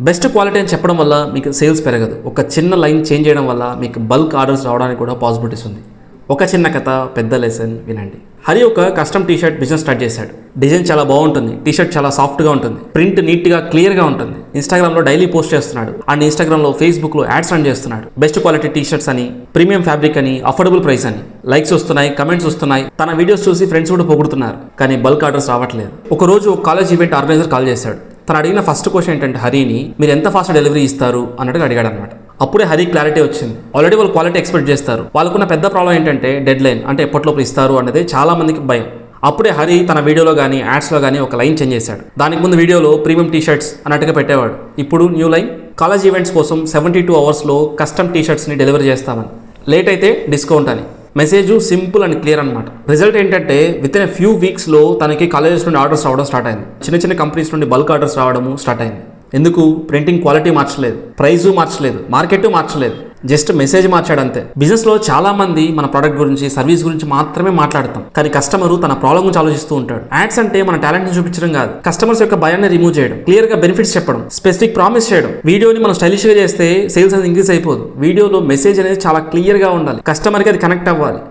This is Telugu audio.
బెస్ట్ క్వాలిటీ అని చెప్పడం వల్ల మీకు సేల్స్ పెరగదు. ఒక చిన్న లైన్ చేంజ్ చేయడం వల్ల మీకు బల్క్ ఆర్డర్స్ రావడానికి కూడా పాసిబిలిటీస్ ఉంది. ఒక చిన్న కథ పెద్ద లెసన్ వినండి. హరి ఒక custom T shirt business start చేశాడు. డిజైన్ చాలా బాగుంటుంది, టీ షర్ట్ చాలా సాఫ్ట్గా ఉంటుంది, ప్రింట్ నీట్గా క్లియర్గా ఉంటుంది. ఇన్స్టాగ్రామ్లో డైలీ పోస్ట్ చేస్తున్నాడు అండ్ ఇన్స్టాగ్రామ్లో ఫేస్బుక్లో యాడ్స్ రన్ చేస్తున్నాడు. బెస్ట్ క్వాలిటీ టీ షర్ట్స్ అని, ప్రీమియం ఫ్యాబ్రిక్ అని, అఫోర్డబుల్ ప్రైస్ అని. లైక్స్ వస్తున్నాయి, కమెంట్స్ వస్తున్నాయి, తన వీడియోస్ చూసి ఫ్రెండ్స్ కూడా పొగుడుతున్నారు. కానీ బల్క్ ఆర్డర్స్ రావట్లేదు. ఒక రోజు ఒక కాలేజ్ ఈవెంట్ ఆర్గనైజర్ కాల్ చేశాడు. తను అడిగిన ఫస్ట్ క్వశ్చన్ ఏంటంటే హరిని, మీరు ఎంత ఫాస్ట్ డెలివరీ ఇస్తారు అన్నట్టుగా అడిగాడు అనమాట. అప్పుడే హరి క్లారిటీ వచ్చింది. ఆల్రెడీ వాళ్ళు క్వాలిటీ ఎక్స్పెక్ట్ చేస్తారు. వాళ్ళకున్న పెద్ద ప్రాబ్లం ఏంటంటే డెడ్ లైన్, అంటే ఎప్పటిలోపు ఇస్తారు అనేది చాలా మందికి భయం. అప్పుడే హరి తన వీడియోలో కానీ యాడ్స్లో కానీ ఒక లైన్ చేంజ్ చేశాడు. దానికి ముందు వీడియోలో ప్రీమియం టీ షర్ట్స్ అన్నట్టుగా పెట్టేవాడు. ఇప్పుడు న్యూ లైన్, కాలేజ్ ఈవెంట్స్ కోసం 72 అవర్స్లో కస్టమ్ టీ షర్ట్స్ని డెలివరీ చేస్తామని, లేట్ అయితే డిస్కౌంట్ అని. మెసేజ్ సింపుల్ అండ్ క్లియర్ అనమాట. రిజల్ట్ ఏంటంటే విత్ ఇన్ ఫ్యూ వీక్స్లో తనకి కాలేజెస్ నుండి ఆర్డర్స్ రావడం స్టార్ట్ అయింది. చిన్న చిన్న కంపెనీస్ నుండి బల్క్ ఆర్డర్స్ రావడము స్టార్ట్ అయింది. ఎందుకు? ప్రింటింగ్ క్వాలిటీ మార్చలేదు, ప్రైజు మార్చలేదు, మార్కెట్ మార్చలేదు, జస్ట్ మెసేజ్ మార్చాడు అంతే. బిజినెస్లో చాలా మంది మన ప్రోడక్ట్ గురించి, సర్వీస్ గురించి మాత్రమే మాట్లాడతాం, కానీ కస్టమర్ తన ప్రాబ్లం గురించి ఆలోచిస్తూ ఉంటాడు. యాడ్స్ అంటే మన టాలెంట్ని చూపించడం కాదు, కస్టమర్స్ యొక్క భయాన్ని రిమూవ్ చేయడం, క్లియర్గా బెనిఫిట్స్ చెప్పడం, స్పెసిఫిక్ ప్రామిస్ చేయడం. వీడియోని మనం స్టైలిష్గా చేస్తే సేల్స్ అనేది ఇంక్రీజ్ అయిపోదు. వీడియోలో మెసేజ్ అనేది చాలా క్లియర్గా ఉండాలి, కస్టమర్కి అది కనెక్ట్ అవ్వాలి.